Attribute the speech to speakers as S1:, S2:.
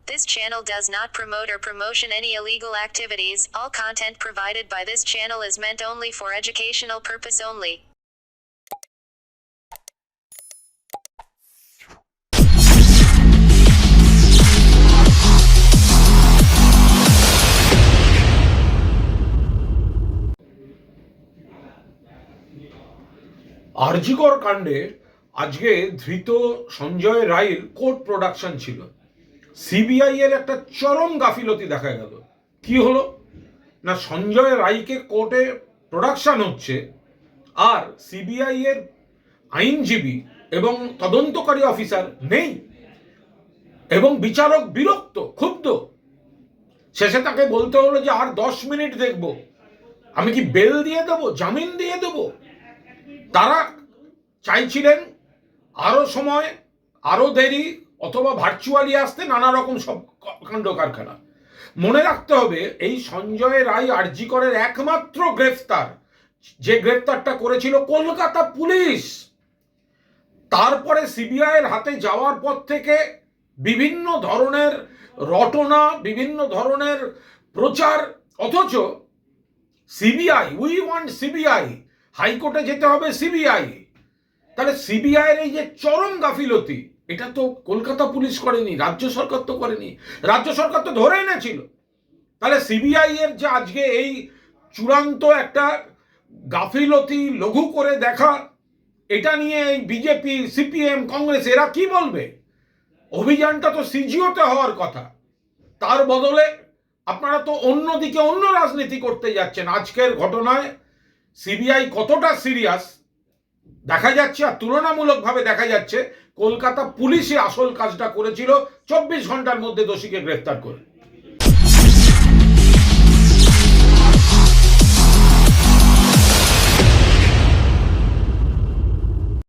S1: This channel does not promote or promotion any illegal activities. All content provided by this channel is meant only for educational purpose only.
S2: RG Kar কাণ্ডে আজকে ধৃত সঞ্জয় রায়ের court production ছিল। CBI এর একটা চরম গাফিলতি দেখা গেল। কি হলো না, সঞ্জয় রায়কে কোর্টে প্রোডাকশন হচ্ছে, আর সিবিআই এর আইনজীবী এবং তদন্তকারী অফিসার নেই, এবং বিচারক বিরক্ত, ক্ষুব্ধ। শেষে তাকে বলতে হলো যে আর 10 মিনিট দেখব, আমি কি বেল দিয়ে দেবো, জামিন দিয়ে দেবো। তারা চাইছিলেন আরো সময়, আরো দেরি, অথবা ভার্চুয়ালি আসতে, নানা রকম সব কাণ্ড কারখানা। মনে রাখতে হবে, এই সঞ্জয় রায় আরজিকরের একমাত্র গ্রেফতার, যে গ্রেফতারটা করেছিল কলকাতা পুলিশ। তারপরে সিবিআই এর হাতে যাওয়ার পর থেকে বিভিন্ন ধরনের রটনা, বিভিন্ন ধরনের প্রচার, অথচ সিবিআই, উই ওয়ান্ট সিবিআই, হাইকোর্টে যেতে হবে সিবিআই। তাহলে সিবিআই এর এই যে চরম গাফিলতি, এটা তো কলকাতা পুলিশ করেনি, রাজ্য সরকার তো করেনি, রাজ্য সরকার তো ধরে এনেছিল। তাহলে সিবিআই এর যে আজকে এই চূড়ান্ত একটা গাফিলতি লঘু করে দেখা, এটা নিয়ে এই বিজেপি, সিপিএম, কংগ্রেস এরা কি বলবে? অভিযানটা তো সিজিওতে হওয়ার কথা, তার বদলে আপনারা তো অন্যদিকে অন্য রাজনীতি করতে যাচ্ছেন। আজকের ঘটনায় সিবিআই কতটা সিরিয়াস দেখা যাচ্ছে, আর তুলনামূলকভাবে দেখা যাচ্ছে কলকাতা পুলিশই আসল কাজটা করেছিল 24 ঘন্টার মধ্যে দোষীকে গ্রেফতার করে।